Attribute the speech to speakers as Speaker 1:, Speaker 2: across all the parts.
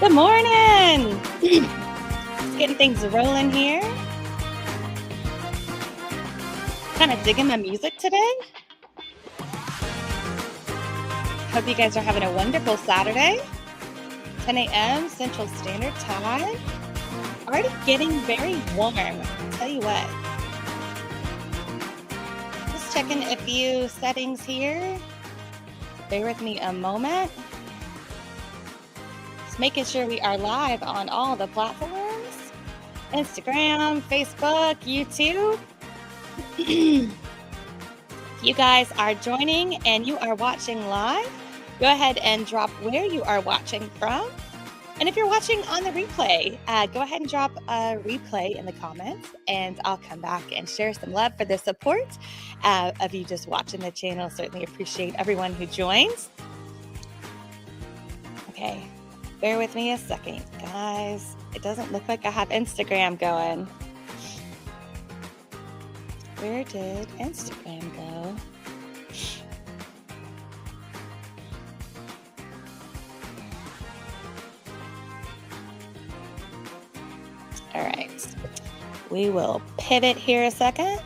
Speaker 1: Good morning. Getting things rolling here. Kind of digging my music today. Hope you guys are having a wonderful Saturday. 10 a.m. Central Standard Time. Already getting very warm. I'll tell you what. Just checking a few settings here. Bear with me a moment. Just making sure we are live on all the platforms. Instagram, Facebook, YouTube. If you guys are joining and you are watching live, go ahead and drop where you are watching from. And if you're watching on the replay, go ahead and drop a replay in the comments, and I'll come back and share some love for the support of you just watching the channel. Certainly appreciate everyone who joins. Okay, bear with me a second, guys. It doesn't look like I have Instagram going. Where did Instagram go? All right, we will pivot here a second.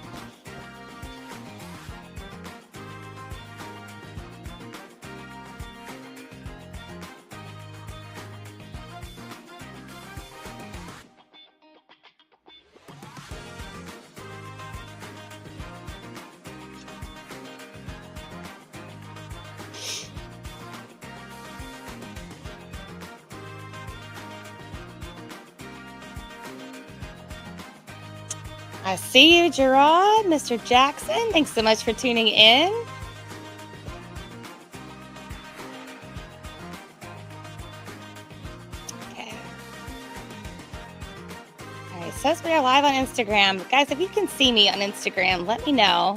Speaker 1: I see you, Gerard, Mr. Jackson. Thanks so much for tuning in. Okay. All right, says we are live on Instagram. Guys, if you can see me on Instagram, let me know.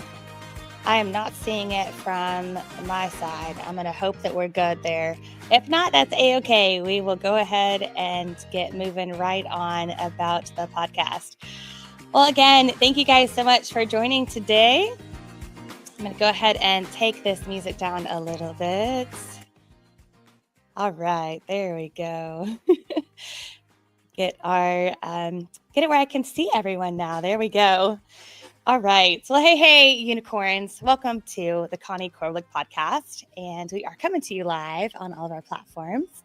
Speaker 1: I am not seeing it from my side. I'm going to hope that we're good there. If not, that's A-okay. We will go ahead and get moving right on about the podcast. Well, again, thank you guys so much for joining today. I'm going to go ahead and take this music down a little bit. All right, there we go. Get it where I can see everyone now. There we go. All right. Well, hey, unicorns. Welcome to the Connie Korbelic Podcast. And we are coming to you live on all of our platforms.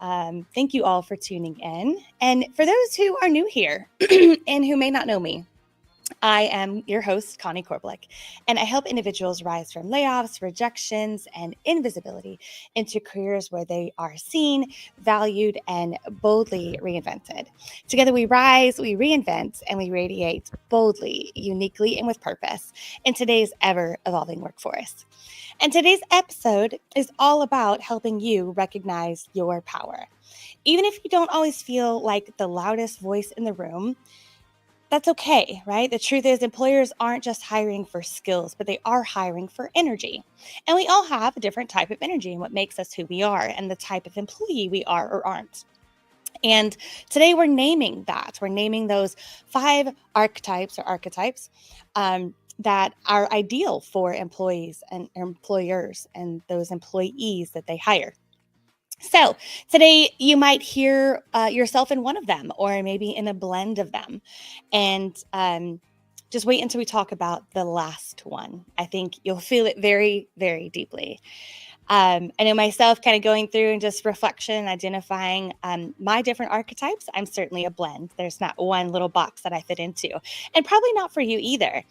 Speaker 1: Thank you all for tuning in. And for those who are new here and who may not know me, I am your host, Connie Korbelic, and I help individuals rise from layoffs, rejections, and invisibility into careers where they are seen, valued, and boldly reinvented. Together we rise, we reinvent, and we radiate boldly, uniquely, and with purpose in today's ever-evolving workforce. And today's episode is all about helping you recognize your power. Even if you don't always feel like the loudest voice in the room, that's okay, right? The truth is employers aren't just hiring for skills, but they are hiring for energy. And we all have a different type of energy and what makes us who we are and the type of employee we are or aren't. And today we're naming that. We're naming those 5 archetypes that are ideal for employees and employers and those employees that they hire. So today you might hear yourself in one of them or maybe in a blend of them. And just wait until we talk about the last one. I think you'll feel it very, very deeply. I know myself kind of going through and just reflection and identifying my different archetypes. I'm certainly a blend. There's not one little box that I fit into, and probably not for you either.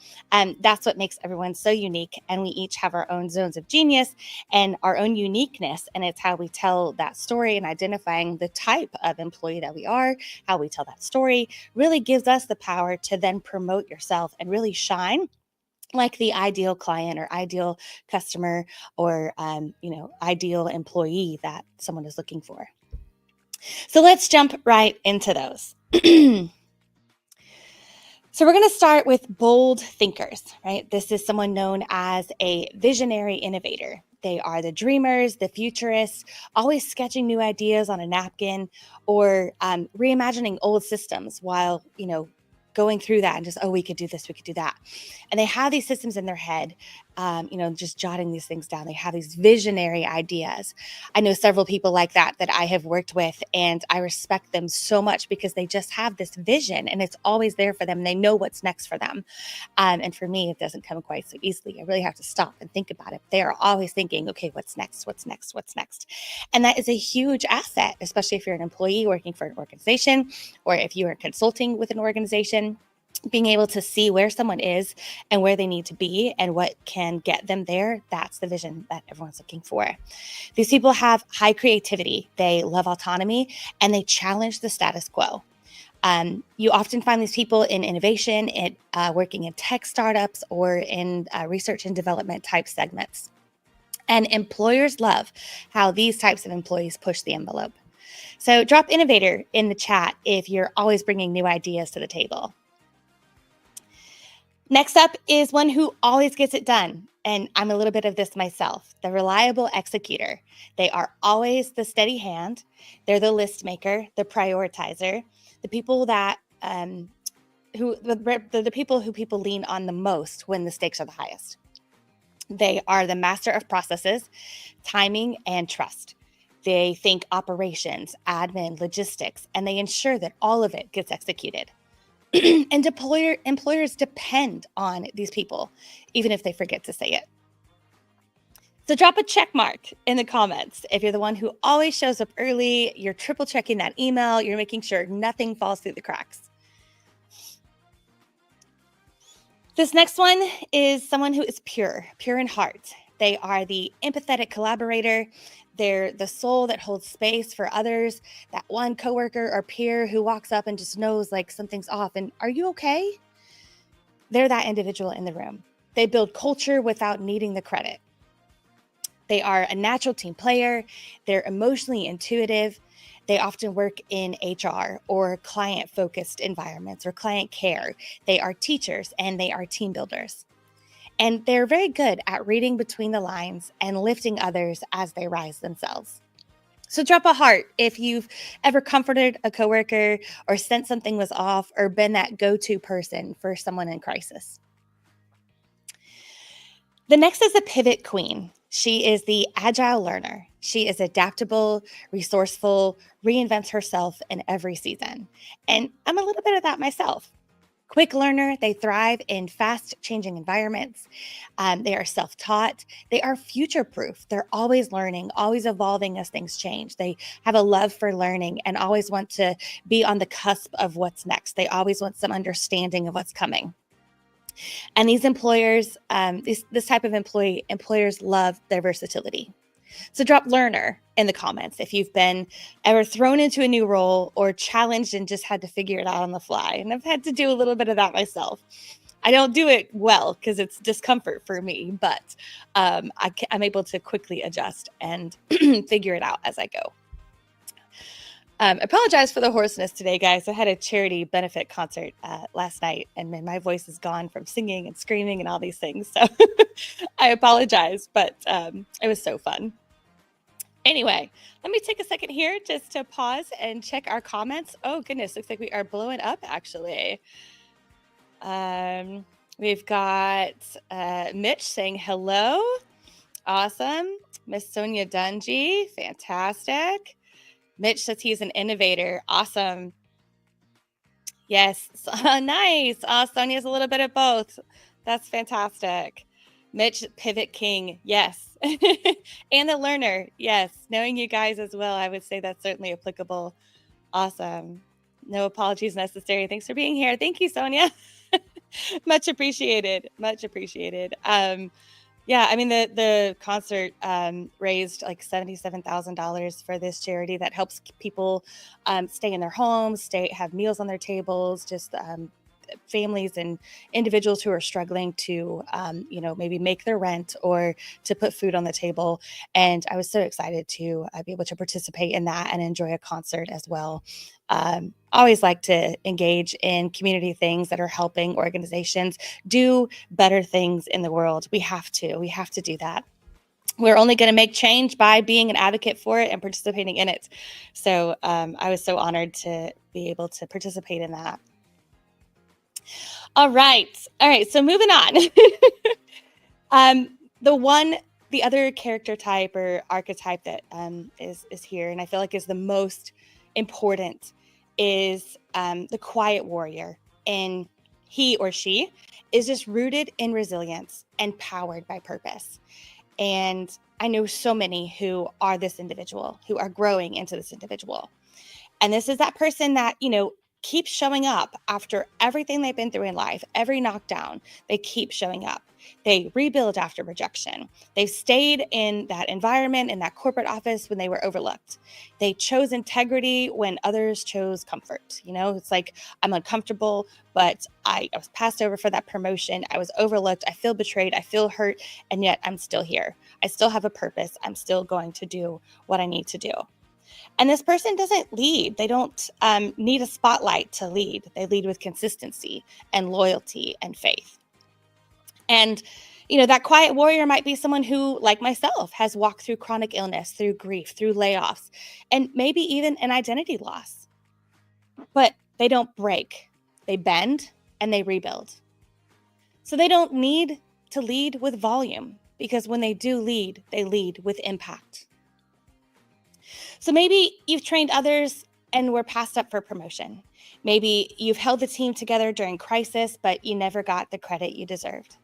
Speaker 1: That's what makes everyone so unique. And we each have our own zones of genius and our own uniqueness. And it's how we tell that story and identifying the type of employee that we are, how we tell that story really gives us the power to then promote yourself and really shine like the ideal client or ideal customer or, ideal employee that someone is looking for. So let's jump right into those. So we're going to start with bold thinkers, right? This is someone known as a visionary innovator. They are the dreamers, the futurists, always sketching new ideas on a napkin or reimagining old systems while, going through that and just, oh, we could do this, we could do that. And they have these systems in their head, just jotting these things down. They have these visionary ideas. I know several people like that I have worked with, and I respect them so much because they just have this vision and it's always there for them. They know what's next for them. And for me, it doesn't come quite so easily. I really have to stop and think about it. They are always thinking, okay, what's next? What's next? What's next? And that is a huge asset, especially if you're an employee working for an organization, or if you are consulting with an organization. Being able to see where someone is and where they need to be and what can get them there, that's the vision that everyone's looking for. These people have high creativity, they love autonomy, and they challenge the status quo. You often find these people in innovation, working in tech startups, or in research and development type segments. And employers love how these types of employees push the envelope. So drop innovator in the chat if you're always bringing new ideas to the table. Next up is one who always gets it done. And I'm a little bit of this myself, the reliable executor. They are always the steady hand. They're the list maker, the prioritizer, the people that the people who people lean on the most when the stakes are the highest. They are the master of processes, timing, and trust. They think operations, admin, logistics, and they ensure that all of it gets executed. And employers depend on these people, even if they forget to say it. So drop a check mark in the comments if you're the one who always shows up early, you're triple checking that email, you're making sure nothing falls through the cracks. This next one is someone who is pure in heart. They are the empathetic collaborator. They're the soul that holds space for others, that one coworker or peer who walks up and just knows like something's off and, are you okay? They're that individual in the room. They build culture without needing the credit. They are a natural team player. They're emotionally intuitive. They often work in HR or client-focused environments or client care. They are teachers and they are team builders. And they're very good at reading between the lines and lifting others as they rise themselves. So drop a heart if you've ever comforted a coworker or sensed something was off or been that go-to person for someone in crisis. The next is a pivot queen. She is the agile learner. She is adaptable, resourceful, reinvents herself in every season. And I'm a little bit of that myself. Quick learner, they thrive in fast-changing environments. They are self-taught. They are future-proof. They're always learning, always evolving as things change. They have a love for learning and always want to be on the cusp of what's next. They always want some understanding of what's coming. And these employers, this type of employers love their versatility. So drop learner in the comments if you've been ever thrown into a new role or challenged and just had to figure it out on the fly. And I've had to do a little bit of that myself. I don't do it well because it's discomfort for me, but I'm able to quickly adjust and figure it out as I go. Apologize for the hoarseness today, guys. I had a charity benefit concert last night, and then my voice is gone from singing and screaming and all these things. So I apologize, but it was so fun. Anyway, let me take a second here just to pause and check our comments. Oh, goodness. Looks like we are blowing up, actually. We've got Mitch saying hello. Awesome. Miss Sonia Dungy. Fantastic. Mitch says he's an innovator. Awesome. Yes. Nice. Sonia's a little bit of both. That's fantastic. Mitch, pivot king. Yes. And the learner. Yes. Knowing you guys as well, I would say that's certainly applicable. Awesome. No apologies necessary. Thanks for being here. Thank you, Sonia. Much appreciated. Much appreciated. Yeah, I mean, the concert raised like $77,000 for this charity that helps people stay in their homes, have meals on their tables, just families and individuals who are struggling to, maybe make their rent or to put food on the table. And I was so excited to be able to participate in that and enjoy a concert as well. Always like to engage in community things that are helping organizations do better things in the world. We have to do that. We're only going to make change by being an advocate for it and participating in it. So I was so honored to be able to participate in that. All right. All right. So moving on. um, the other character type or archetype that is here, and I feel like is the most important, is the quiet warrior. And he or she is just rooted in resilience and powered by purpose. And I know so many who are this individual, who are growing into this individual. And this is that person that, keeps showing up after everything they've been through in life, every knockdown, they keep showing up. They rebuild after rejection. They've stayed in that environment, in that corporate office when they were overlooked. They chose integrity when others chose comfort. It's like, I'm uncomfortable, but I was passed over for that promotion. I was overlooked. I feel betrayed. I feel hurt. And yet I'm still here. I still have a purpose. I'm still going to do what I need to do. And this person doesn't lead. They don't need a spotlight to lead. They lead with consistency and loyalty and faith. And, that quiet warrior might be someone who, like myself, has walked through chronic illness, through grief, through layoffs, and maybe even an identity loss. But they don't break. They bend and they rebuild. So they don't need to lead with volume, because when they do lead, they lead with impact. So maybe you've trained others and were passed up for promotion. Maybe you've held the team together during crisis, but you never got the credit you deserved.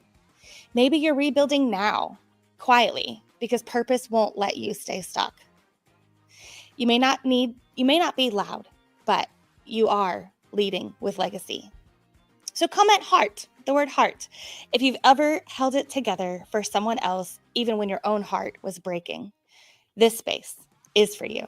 Speaker 1: Maybe you're rebuilding now, quietly, because purpose won't let you stay stuck. You may not be loud, but you are leading with legacy. So comment heart, the word heart, if you've ever held it together for someone else, even when your own heart was breaking. This space is for you.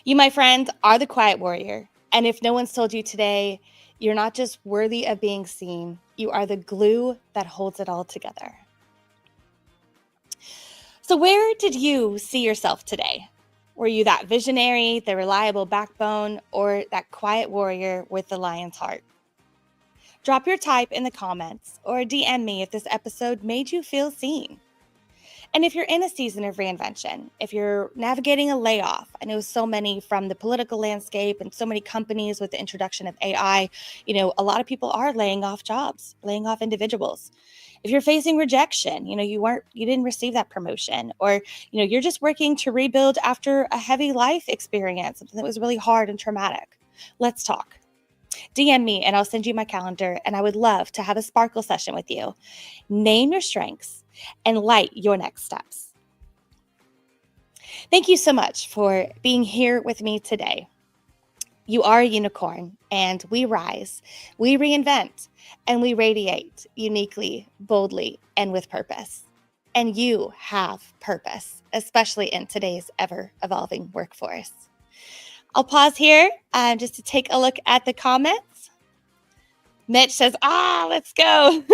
Speaker 1: You, my friend, are the quiet warrior. And if no one's told you today, you're not just worthy of being seen, you are the glue that holds it all together. So where did you see yourself today? Were you that visionary, the reliable backbone, or that quiet warrior with the lion's heart? Drop your type in the comments or DM me if this episode made you feel seen. And if you're in a season of reinvention, if you're navigating a layoff, I know so many from the political landscape and so many companies with the introduction of AI, a lot of people are laying off jobs, laying off individuals. If you're facing rejection, you didn't receive that promotion, or, you're just working to rebuild after a heavy life experience, something that was really hard and traumatic. Let's talk. DM me and I'll send you my calendar, and I would love to have a sparkle session with you. Name your strengths and light your next steps. Thank you so much for being here with me today. You are a unicorn, and we rise, we reinvent, and we radiate uniquely, boldly, and with purpose. And you have purpose, especially in today's ever-evolving workforce. I'll pause here just to take a look at the comments. Mitch says, let's go.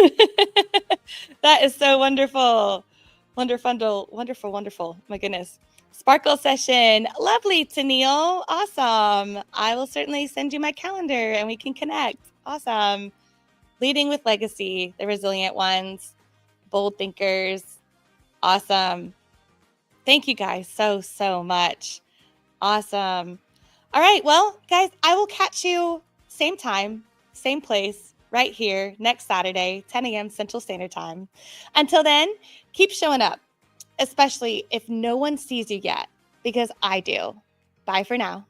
Speaker 1: That is so wonderful. Wonderful. My goodness. Sparkle session. Lovely, Tennille. Awesome. I will certainly send you my calendar and we can connect. Awesome. Leading with legacy, the resilient ones, bold thinkers. Awesome. Thank you guys so much. Awesome. All right. Well, guys, I will catch you same time, same place, right here next Saturday, 10 a.m. Central Standard Time. Until then, keep showing up, especially if no one sees you yet, because I do. Bye for now.